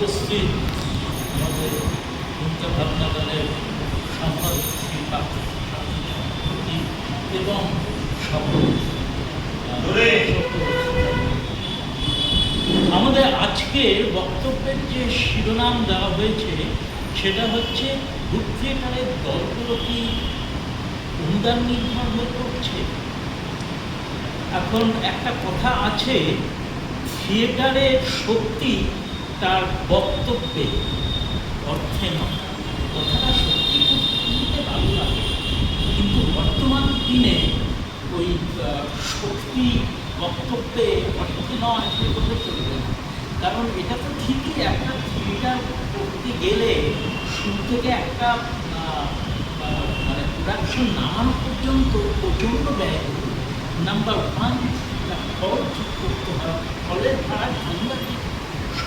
উপস্থিত আমাদের চিন্তা ভাবনা দলের সম্পাদক এবং সকল আমাদের আজকের বক্তব্যের যে শিরোনাম দেওয়া হয়েছে সেটা হচ্ছে গ্রুপ থিয়েটারের দলগুলো কি অনুদান নির্ভর হয়ে পড়ছে। এখন একটা কথা আছে, থিয়েটারের শক্তি তার বক্তব্যে, অর্থে নয়। কথাটা সত্যি খুব শুনতে ভালো লাগে, কিন্তু বর্তমান দিনে ওই শক্তি বক্তব্যে অর্থে নয় সে কথা চলবে না। কারণ এটা তো ঠিকই, একটা থিয়েটার করতে গেলে শুরু থেকে একটা মানে প্রোডাকশন নামানো পর্যন্ত প্রচণ্ড ব্যয়। নাম্বার ওয়ান, হল ঠিক করতে হয়, হলের ভাড়া সাংঘাতিক।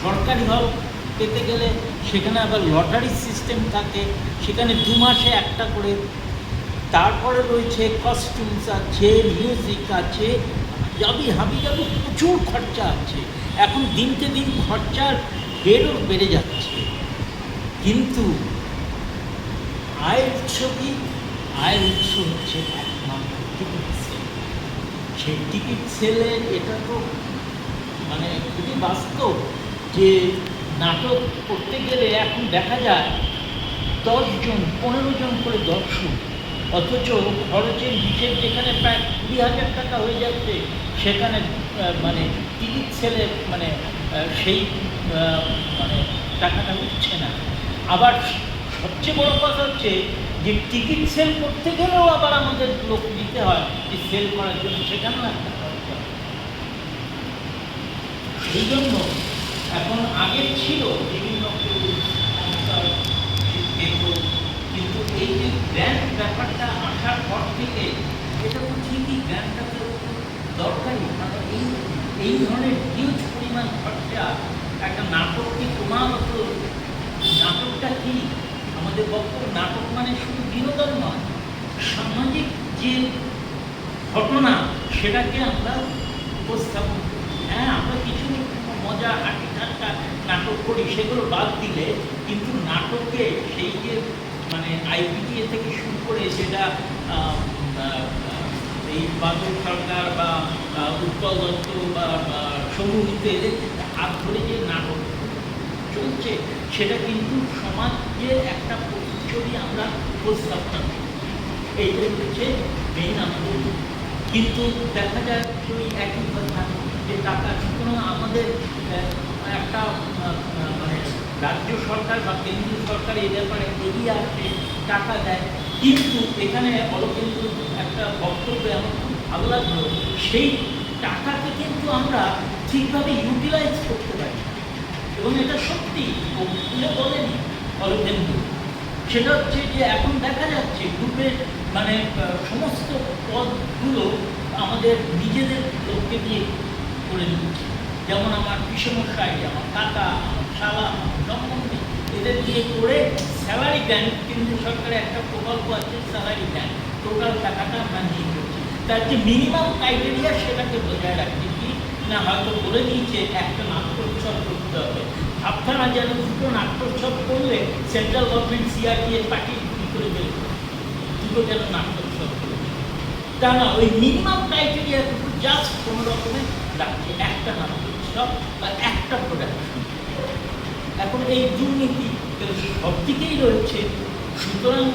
সরকারি হল পেতে গেলে সেখানে আবার লটারি সিস্টেম থাকে, সেখানে 2 মাসে একটা করে। তারপরে রয়েছে কস্টিউমস আছে, মিউজিক আছে, হাবি প্রচুর খরচা আছে। এখন দিনকে দিন খরচার বেড়ও বেড়ে যাচ্ছে। কিন্তু আয়ের উৎস কি? আয়ের উৎস হচ্ছে একমাত্র টিকিট সেল। সেই টিকিট সেলের এটা তো মানে খুবই বাস্তব যে নাটক করতে গেলে এখন দেখা যায় 10 জন 15 জন করে দর্শক, অথচ খরচের হিসেব যেখানে প্রায় 20,000 টাকা হয়ে যাচ্ছে, সেখানে মানে টিকিট সেলের মানে সেই মানে টাকাটা উঠছে না। আবার সবচেয়ে বড় কথা হচ্ছে যে টিকিট সেল করতে গেলেও আবার আমাদের লোক দিতে হয় যে সেল করার জন্য, সেখানেও একটা খরচা। সেই জন্য এখন আগে ছিল বিভিন্ন কিন্তু এই যে গ্র্যান্ড ব্যাপারটা আসার পর থেকে এটা তো ঠিকই গ্র্যান্ডটা তো দরকারি। কারণ এই ধরনের হিউজ পরিমাণ খরচা একটা নাটককে ক্রমাগত, নাটকটা কি আমাদের বক্তব্য, নাটক মানে শুধু বিনোদন নয়, সামাজিক যে ঘটনা সেটাকে আমরা উপস্থাপন করি। হ্যাঁ, আমরা কিছু মজা হাঁটি ঠাট্টা নাটক করি, সেগুলো বাদ দিলে কিন্তু নাটকে সেই যে মানে আইপিটিএ থেকে শুরু করে যেটা এই বাদল সরকার বা উৎপল দত্ত বা সমুহিত এদের হাত ধরে যে নাটক চলছে, সেটা কিন্তু সমাজের একটা প্রতিচ্ছবি আমরা উপস্থাপন করি। এইটাই হচ্ছে মেইন আমাদের। কিন্তু দেখা যায় ওই একই কথা যে টাকা কোনো আমাদের একটা মানে রাজ্য সরকার বা কেন্দ্রীয় সরকার এই ব্যাপারে এগিয়ে আসে, টাকা দেয়, কিন্তু এখানে কিন্তু একটা বক্তব্য আমার খুব ভালো লাগলো, সেই টাকাকে কিন্তু আমরা ঠিকভাবে ইউটিলাইজ করতে পারি। এবং এটা সত্যি খুলে বলেনি অলকেন্দু, সেটা হচ্ছে যে এখন দেখা যাচ্ছে গ্রুপের মানে সমস্ত পদগুলো আমাদের নিজেদের লোককে দিয়ে করে দিচ্ছে। যেমন আমার পিসমশাই, আমার কাকা, আমার শালা, আমার সম্বন্ধী, এদের দিয়ে করে স্যালারি দেন। কেন্দ্রীয় সরকারের একটা প্রকল্প আছে স্যালারি দেন, টোটাল টাকাটা আমরা নিয়ে করছি। তার যে মিনিমাম ক্রাইটেরিয়া সেটাকে বজায় রাখছে কি না, হয়তো বলে দিয়েছে একটা নাট্যোৎসব করতে হবে। ভাবতে না যেন 2টো নাট্যোৎসব করলে সেন্ট্রাল গভর্নমেন্ট সিআরপিএফ পার্টি কী করে বের করে 2টো যেন নাট্যোৎসব করে, তা না, ওই মিনিমাম ক্রাইটেরিয়া জাস্ট কোনো রকমের রাখছে একটা নাট্যোৎসব বা একটা প্রোডাকশন। এখন এই দুর্নীতি সব দিকেই রয়েছে, সুতরাং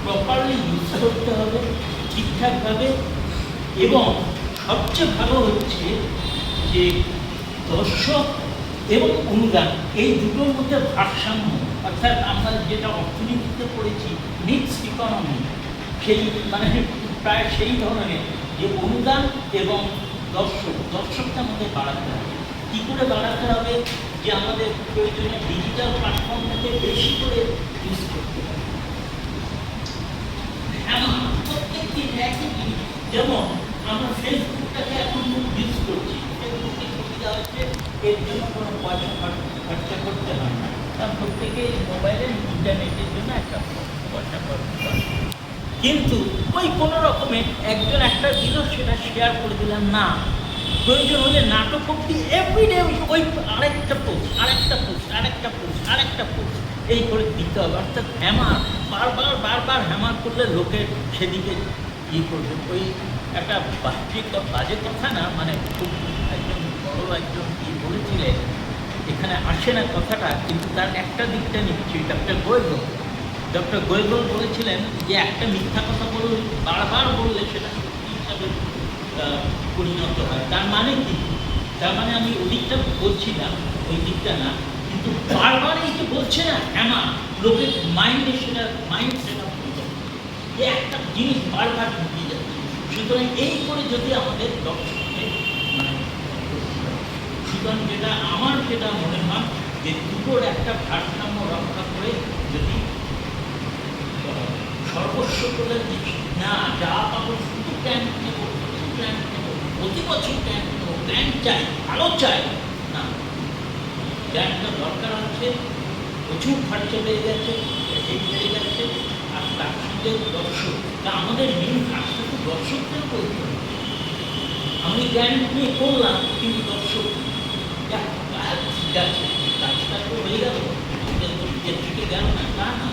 প্রপারলি ইউজ করতে হবে ঠিকঠাকভাবে। এবং সবচেয়ে ভালো হচ্ছে যে দর্শক এবং অনুদান এই দুটোর মধ্যে ভারসাম্য, অর্থাৎ আমরা যেটা অর্থনীতিতে পড়েছি মিক্সড ইকোনমি, সেই মানে প্রায় সেই ধরনের যে অনুদান এবং দর্শকটা আমাদের বাড়াতে হবে। কী করে বাড়াতে হবে? যে আমাদের প্রয়োজনীয় ডিজিটাল প্ল্যাটফর্মটাকে বেশি করে ইউজ করতে হবে। প্রত্যেকটি একই জিনিস, যেমন আমরা ফেসবুকটাকে এখন খুব ইউজ করছি, ফেসবুকে ছবি দেওয়া হচ্ছে, এর জন্য কোনো পয়সা খরচা করতে হয় না, কারণ প্রত্যেকেই মোবাইলের ইন্টারনেটের জন্য একটা পয়সা খরচ করে। কিন্তু ওই কোনো রকমে একজন একটা দিল, সেটা শেয়ার করে দিলাম না, প্রয়োজন হলে নাটক অব্দি এভরিডে ওই আরেকটা পোস্ট, আরেকটা পোস্ট, আরেকটা পোস্ট, আরেকটা পোস্ট, এই করে দিতে হবে। অর্থাৎ হ্যামার, বারবার বারবার হ্যামার করলে লোকের সেদিকে করবে। ওই একটা বাহ্যিক বাজে কথা না, মানে খুব একজন বড় একজন বলেছিলেন, এখানে আসে না কথাটা, কিন্তু তার একটা দিকটা নিচ্ছি। ডক্টর গোয়েগল বলেছিলেন যে একটা মিথ্যা কথা বললে, বারবার বললে সেটা সত্যি হিসাবে পরিণত হয়। তার মানে কি? তার মানে আমি ওই দিকটা বলছি না, ওই দিকটা না, কিন্তু বারবার এই যে বলছে না হ্যামা, লোকের মাইন্ডে সেটা একটা জিনিস বারবার ঢুকিয়ে যাচ্ছে। সুতরাং এই করে যদি আমাদের দর্শককে মানে সুতরাং যেটা মনে হয় যে দুটোর একটা ভারসাম্য রক্ষা করে যদি সর্বস্ব করে না যা পাবো শুধু ট্যাঙ্ক নেবো, প্রতি বছর ট্যাঙ্ক নেবো, ট্যাঙ্ক চাই, ভালো চাই না, ট্যাঙ্কটা দরকার আছে, প্রচুর খরচা বেড়ে গেছে, বেড়ে গেছে, আর তার সঙ্গে দর্শক, তা আমাদের মেন কাজটা তো দর্শকদের করতে হবে। আমি জ্ঞান নিয়ে করলাম, কিন্তু দর্শক ঠিক আছে, কাজটা তো হয়ে গেল, থেকে গেল না, তা না,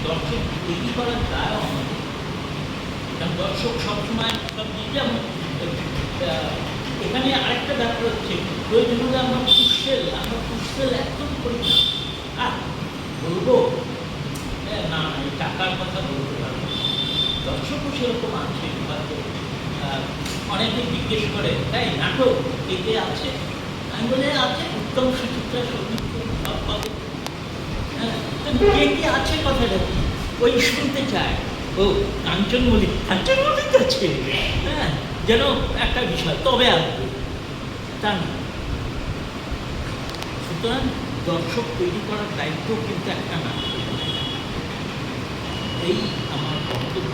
দর্শক তৈরি করার দায়ও আমাদের। কারণ দর্শক সবসময় সব যেমন এখানে আরেকটা ব্যাপার হচ্ছে, প্রয়োজন হলে আমরা পুষসেল একদম করি না। আর বলবো না, এই টাকার কথা বলতে পারবো, দর্শকও সেরকম আছে। হয়তো অনেকে জিজ্ঞেস করে, তাই নাটক কে কে আছে? আমি বলে আছে, উত্তম সুচিত্রা, সৌমিত্র, সব পাবে। হ্যাঁ, কে কে আছে কথাটা কি ওই শুনতে চায়। ও কাঞ্চন মল্লিক আছে, হ্যাঁ, যেন একটা বিষয়, তবে আসবে তা না। সুতরাং দর্শক তৈরি করার দায়িত্ব কিন্তু একটা না। এই আমার বক্তব্য।